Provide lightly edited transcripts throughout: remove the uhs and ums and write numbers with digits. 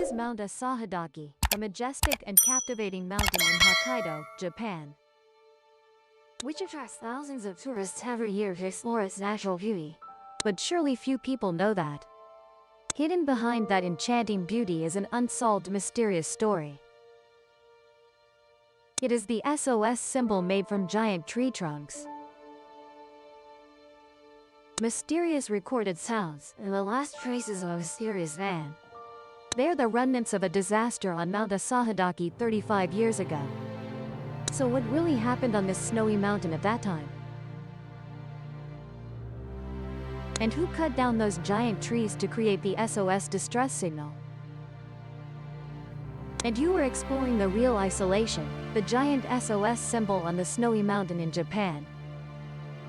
is Mount Asahidaki, a majestic and captivating mountain in Hokkaido, Japan, which attracts thousands of tourists every year to explore its natural beauty. But surely few people know that hidden behind that enchanting beauty is an unsolved mysterious story. It is the SOS symbol made from giant tree trunks. Mysterious recorded sounds and the last traces of a mysterious van. They are the remnants of a disaster on Mount Asahidaki 35 years ago. So what really happened on this snowy mountain at that time? And who cut down those giant trees to create the SOS distress signal? And you were exploring the real isolation, the giant SOS symbol on the snowy mountain in Japan.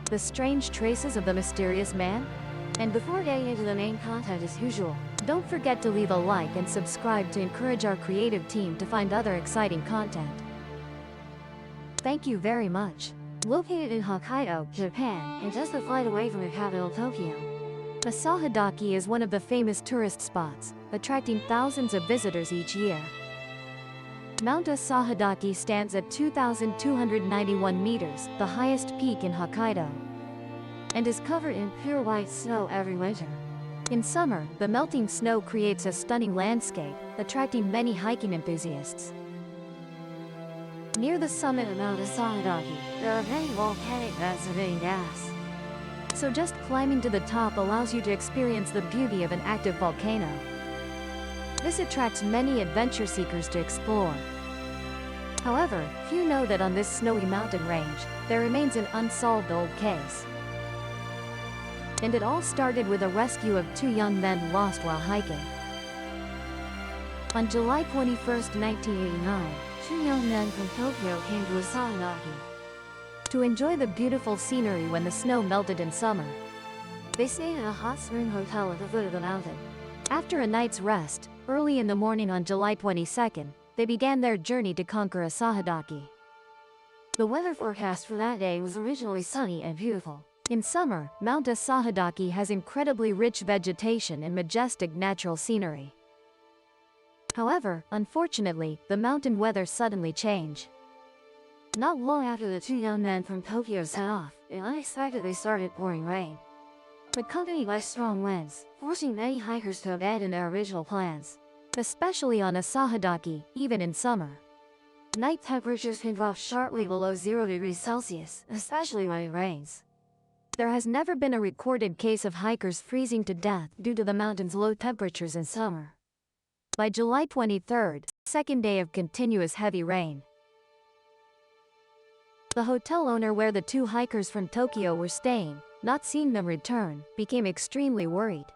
The strange traces of the mysterious man? And before getting into the main content as usual, don't forget to leave a like and subscribe to encourage our creative team to find other exciting content. Thank you very much. Located in Hokkaido, Japan, and just a flight away from the capital Tokyo, Asahidaki is one of the famous tourist spots, attracting thousands of visitors each year. Mount Asahidaki stands at 2,291 meters, the highest peak in Hokkaido, and is covered in pure white snow every winter. In summer, the melting snow creates a stunning landscape, attracting many hiking enthusiasts. Near the summit of Mount Asahidaki, there are many volcanic vents emitting gas. So just climbing to the top allows you to experience the beauty of an active volcano. This attracts many adventure seekers to explore. However, few know that on this snowy mountain range, there remains an unsolved old case. And it all started with a rescue of two young men lost while hiking. On July 21, 1989, two young men from Tokyo came to Asahidaki to enjoy the beautiful scenery when the snow melted in summer. They stayed at a hot spring hotel at the foot of the mountain. After a night's rest, early in the morning on July 22nd, they began their journey to conquer Asahidaki. The weather forecast for that day was originally sunny and beautiful. In summer, Mount Asahidaki has incredibly rich vegetation and majestic natural scenery. However, unfortunately, the mountain weather suddenly changed. Not long after the two young men from Tokyo set off, it unexpectedly started pouring rain, accompanied by strong winds, forcing many hikers to abandon their original plans. Especially on Asahidaki, even in summer, night temperatures can drop sharply below 0 degrees Celsius, especially when it rains. There has never been a recorded case of hikers freezing to death due to the mountain's low temperatures in summer. By July 23rd, second day of continuous heavy rain, the hotel owner where the two hikers from Tokyo were staying, not seeing them return, became extremely worried.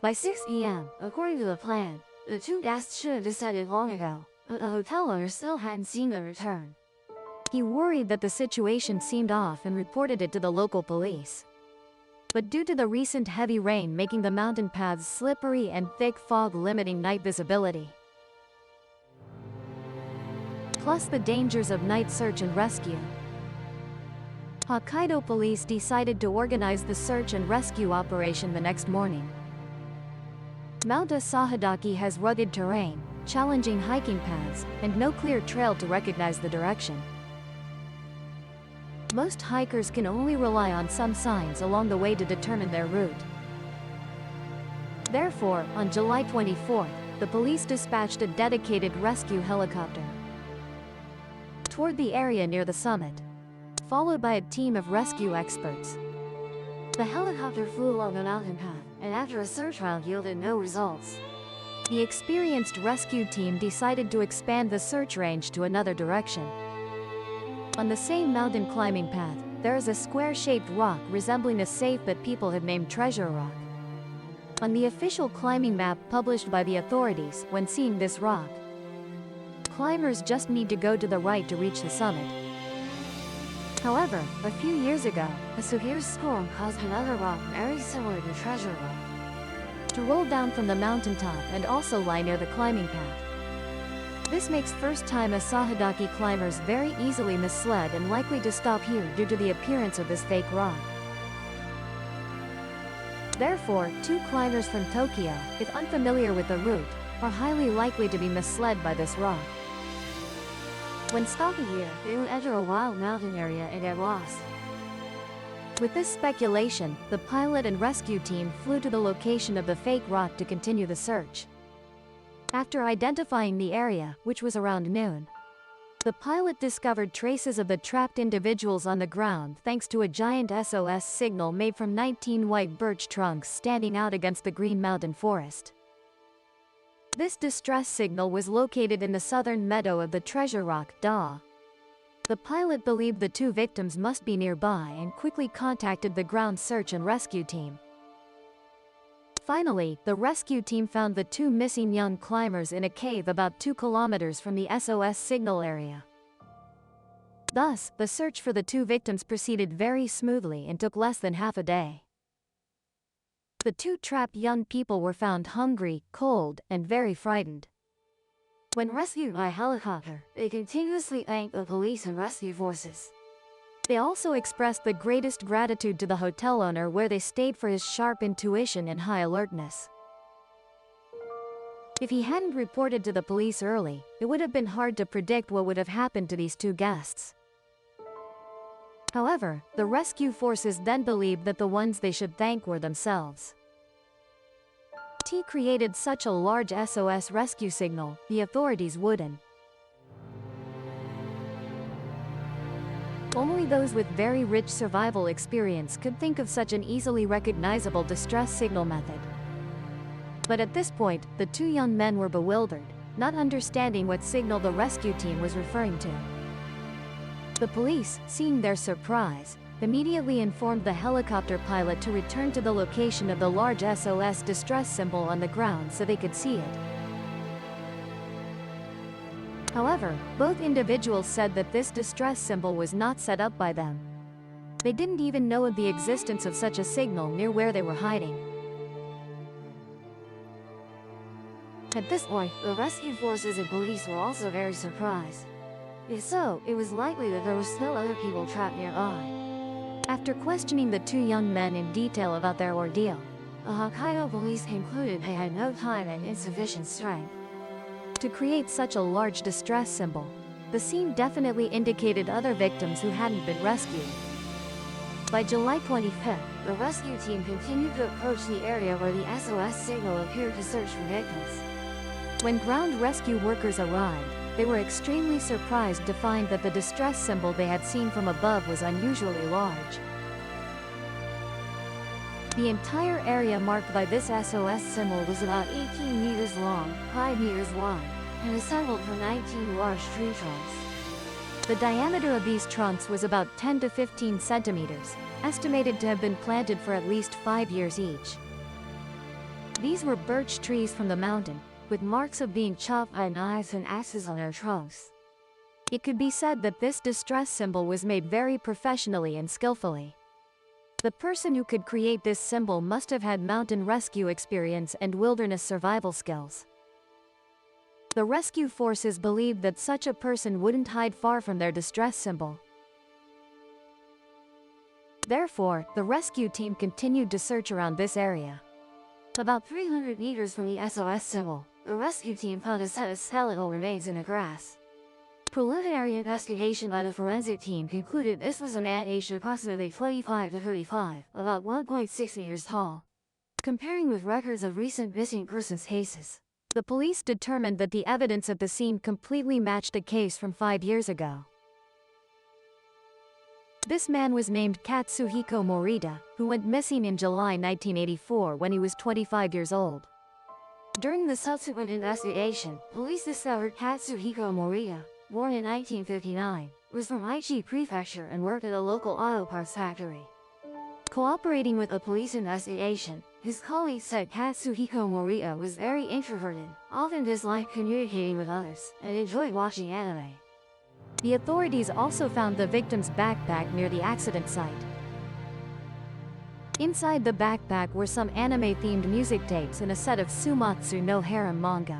By 6 p.m., according to the plan, the two guests should have decided long ago, but the hotel owner still hadn't seen them return. He worried that the situation seemed off and reported it to the local police. But due to the recent heavy rain making the mountain paths slippery and thick fog limiting night visibility, plus the dangers of night search and rescue, Hokkaido police decided to organize the search and rescue operation the next morning. Mount Asahidaki has rugged terrain, challenging hiking paths, and no clear trail to recognize the direction. Most hikers can only rely on some signs along the way to determine their route. Therefore, on July 24th, the police dispatched a dedicated rescue helicopter toward the area near the summit, followed by a team of rescue experts. The helicopter flew along the mountain path, and after a search round yielded no results, the experienced rescue team decided to expand the search range to another direction. On the same mountain climbing path, there is a square-shaped rock resembling a safe that people have named Treasure Rock. On the official climbing map published by the authorities, when seeing this rock, climbers just need to go to the right to reach the summit. However, a few years ago, a severe storm caused another rock very similar to Treasure Rock to roll down from the mountaintop and also lie near the climbing path. This makes first-time Asahidaki climbers very easily misled and likely to stop here due to the appearance of this fake rock. Therefore, two climbers from Tokyo, if unfamiliar with the route, are highly likely to be misled by this rock. When stalking here, they would enter a wild mountain area and get lost. With this speculation, the pilot and rescue team flew to the location of the fake rock to continue the search. After identifying the area, which was around noon, the pilot discovered traces of the trapped individuals on the ground thanks to a giant SOS signal made from 19 white birch trunks standing out against the green mountain forest. This distress signal was located in the southern meadow of the treasure rock, Da. The pilot believed the two victims must be nearby and quickly contacted the ground search and rescue team. Finally, the rescue team found the two missing young climbers in a cave about 2 kilometers from the SOS signal area. Thus, the search for the two victims proceeded very smoothly and took less than half a day. The two trapped young people were found hungry, cold, and very frightened. When rescued by helicopter, they continuously thanked the police and rescue forces. They also expressed the greatest gratitude to the hotel owner where they stayed for his sharp intuition and high alertness. If he hadn't reported to the police early, it would have been hard to predict what would have happened to these two guests. However, the rescue forces then believed that the ones they should thank were themselves. T created such a large SOS rescue signal, the authorities wouldn't. Only those with very rich survival experience could think of such an easily recognizable distress signal method. But at this point, the two young men were bewildered, not understanding what signal the rescue team was referring to. The police, seeing their surprise, immediately informed the helicopter pilot to return to the location of the large SOS distress symbol on the ground so they could see it. However, both individuals said that this distress symbol was not set up by them. They didn't even know of the existence of such a signal near where they were hiding. At this point, the rescue forces and police were also very surprised. If so, it was likely that there were still other people trapped nearby. After questioning the two young men in detail about their ordeal, the Hokkaido police concluded they had no time and insufficient strength to create such a large distress symbol. The scene definitely indicated other victims who hadn't been rescued. By July 25th, the rescue team continued to approach the area where the SOS signal appeared to search for victims. When ground rescue workers arrived, they were extremely surprised to find that the distress symbol they had seen from above was unusually large. The entire area marked by this SOS symbol was about 18 meters long, 5 meters wide, and assembled from 19 large tree trunks. The diameter of these trunks was about 10 to 15 centimeters, estimated to have been planted for at least 5 years each. These were birch trees from the mountain, with marks of being chopped by knives and axes on their trunks. It could be said that this distress symbol was made very professionally and skillfully. The person who could create this symbol must have had mountain rescue experience and wilderness survival skills. The rescue forces believed that such a person wouldn't hide far from their distress symbol. Therefore, the rescue team continued to search around this area. About 300 meters from the SOS symbol, the rescue team found a set of skeletal remains in the grass. Preliminary investigation by the forensic team concluded this was a man aged approximately 25 to 35, about 1.6 meters tall. Comparing with records of recent missing persons cases, the police determined that the evidence at the scene completely matched a case from 5 years ago. This man was named Katsuhiko Morita, who went missing in July 1984 when he was 25 years old. During the subsequent investigation, police discovered Katsuhiko Morita, born in 1959, was from Aichi Prefecture and worked at a local auto parts factory. Cooperating with the police investigation, his colleagues said Katsuhiko Morita was very introverted, often disliked communicating with others, and enjoyed watching anime. The authorities also found the victim's backpack near the accident site. Inside the backpack were some anime-themed music tapes and a set of Sumatsu no Harem manga.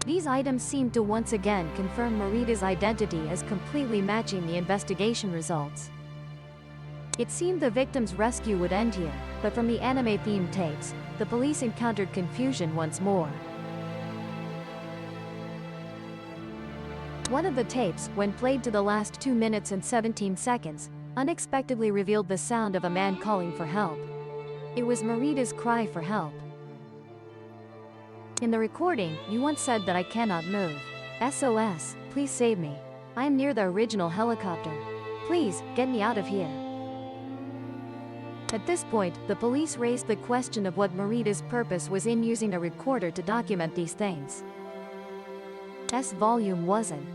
These items seemed to once again confirm Morita's identity as completely matching the investigation results. It seemed the victim's rescue would end here, but from the anime-themed tapes, the police encountered confusion once more. One of the tapes, when played to the last 2 minutes and 17 seconds, unexpectedly revealed the sound of a man calling for help. It was Marita's cry for help. In the recording, you once said that I cannot move. SOS, please save me. I am near the original helicopter. Please, get me out of here. At this point, the police raised the question of what Marita's purpose was in using a recorder to document these things. Volume wasn't.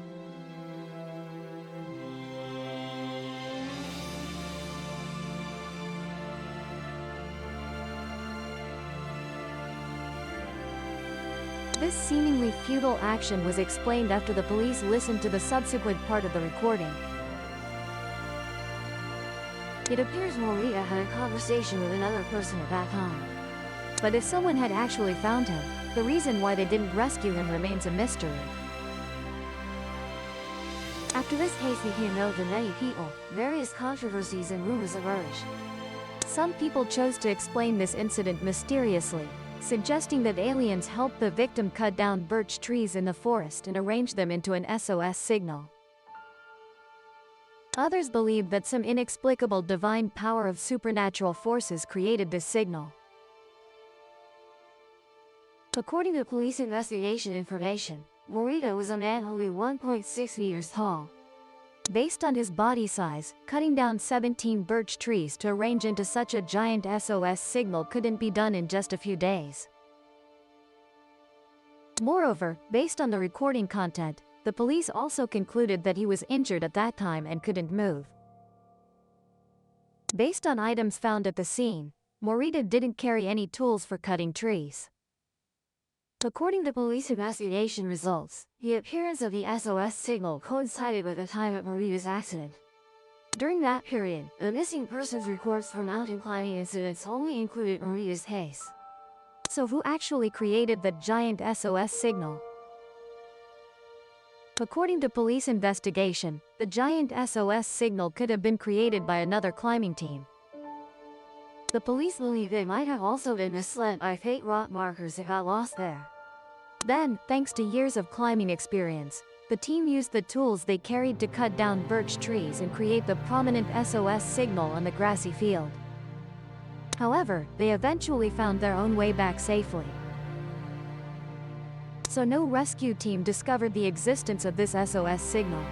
This seemingly futile action was explained after the police listened to the subsequent part of the recording. It appears Morita had a conversation with another person at that time. But if someone had actually found him, the reason why they didn't rescue him remains a mystery. After this case became known to many people, various controversies and rumors emerged. Some people chose to explain this incident mysteriously, suggesting that aliens helped the victim cut down birch trees in the forest and arrange them into an SOS signal. Others believed that some inexplicable divine power of supernatural forces created this signal. According to police investigation information, Morita was a man only 1.6 meters tall. Based on his body size, cutting down 17 birch trees to arrange into such a giant SOS signal couldn't be done in just a few days. Moreover, based on the recording content, the police also concluded that he was injured at that time and couldn't move. Based on items found at the scene, Morita didn't carry any tools for cutting trees. According to police investigation results, the appearance of the SOS signal coincided with the time of Morita's accident. During that period, the missing persons reports for mountain climbing incidents only included Morita's case. So who actually created the giant SOS signal? According to police investigation, the giant SOS signal could have been created by another climbing team. The police believe they might have also been misled by fake rock markers that got lost there. Then, thanks to years of climbing experience, the team used the tools they carried to cut down birch trees and create the prominent SOS signal on the grassy field. However, they eventually found their own way back safely. So no rescue team discovered the existence of this SOS signal.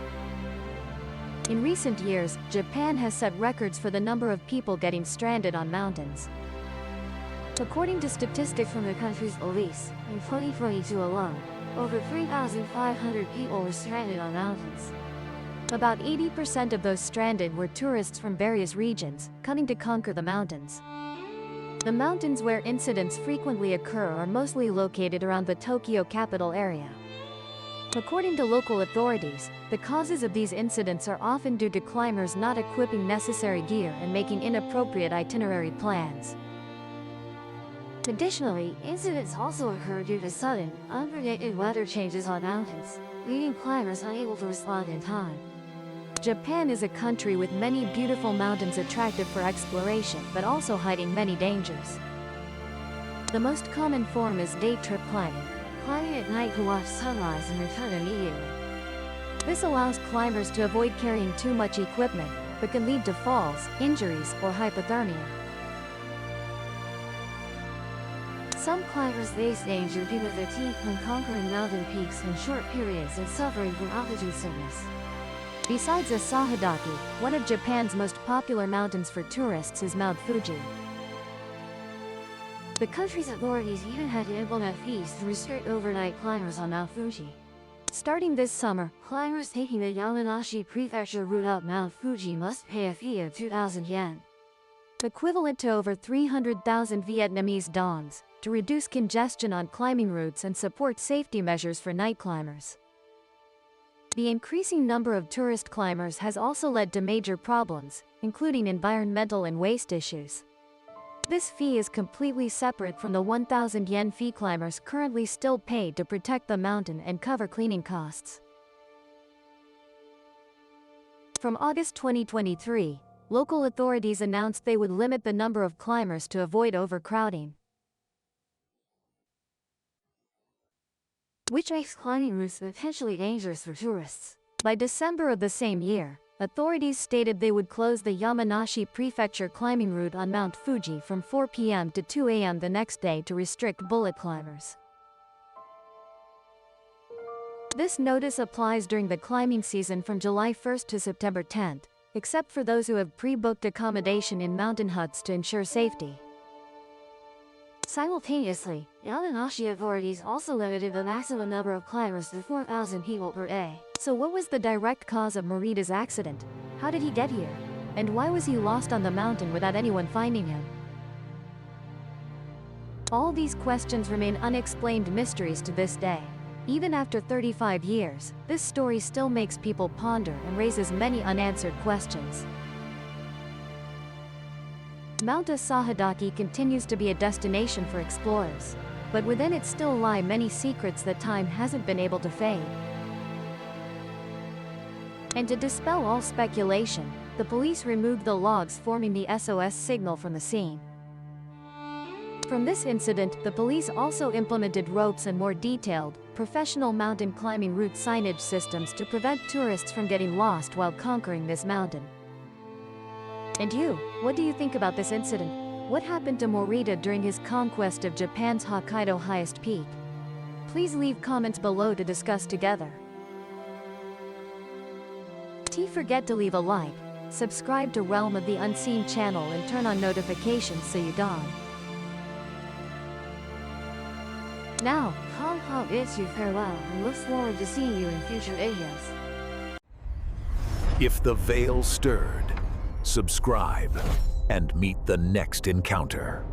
In recent years, Japan has set records for the number of people getting stranded on mountains. According to statistics from the country's police, in 2022 alone, over 3,500 people were stranded on mountains. About 80% of those stranded were tourists from various regions, coming to conquer the mountains. The mountains where incidents frequently occur are mostly located around the Tokyo capital area. According to local authorities, the causes of these incidents are often due to climbers not equipping necessary gear and making inappropriate itinerary plans. Additionally, incidents also occur due to sudden, unpredicted weather changes on mountains, leaving climbers unable to respond in time. Japan is a country with many beautiful mountains attractive for exploration but also hiding many dangers. The most common form is day trip climbing, climbing at night to watch sunrise and return immediately. This allows climbers to avoid carrying too much equipment, but can lead to falls, injuries, or hypothermia. Some climbers face danger due to fatigue from conquering mountain peaks in short periods and suffering from altitude sickness. Besides Asahidaki, one of Japan's most popular mountains for tourists is Mount Fuji. The country's authorities even had to implement fees to restrict overnight climbers on Mount Fuji. Starting this summer, climbers taking the Yamanashi Prefecture route up Mount Fuji must pay a fee of 2,000 yen, equivalent to over 300,000 Vietnamese dongs, to reduce congestion on climbing routes and support safety measures for night climbers. The increasing number of tourist climbers has also led to major problems, including environmental and waste issues. This fee is completely separate from the 1,000 yen fee climbers currently still pay to protect the mountain and cover cleaning costs. From August 2023, local authorities announced they would limit the number of climbers to avoid overcrowding, which makes climbing routes potentially dangerous for tourists. By December of the same year, authorities stated they would close the Yamanashi Prefecture climbing route on Mount Fuji from 4 p.m. to 2 a.m. the next day to restrict bullet climbers. This notice applies during the climbing season from July 1st to September 10th, except for those who have pre-booked accommodation in mountain huts to ensure safety. Simultaneously, Yamanashi authorities also limited the maximum number of climbers to 4,000 people per day. So what was the direct cause of Morita's accident? How did he get here? And why was he lost on the mountain without anyone finding him? All these questions remain unexplained mysteries to this day. Even after 35 years, this story still makes people ponder and raises many unanswered questions. Mount Asahidaki continues to be a destination for explorers, but within it still lie many secrets that time hasn't been able to fade. And to dispel all speculation, the police removed the logs forming the SOS signal from the scene. From this incident, the police also implemented ropes and more detailed, professional mountain climbing route signage systems to prevent tourists from getting lost while conquering this mountain. And you, what do you think about this incident? What happened to Morita during his conquest of Japan's Hokkaido highest peak? Please leave comments below to discuss together. Don't forget to leave a like, subscribe to Realm of the Unseen channel and turn on notifications so you don't. Now, Hong bids you farewell and looks forward to seeing you in future videos. If the veil stirred, subscribe and meet the next encounter.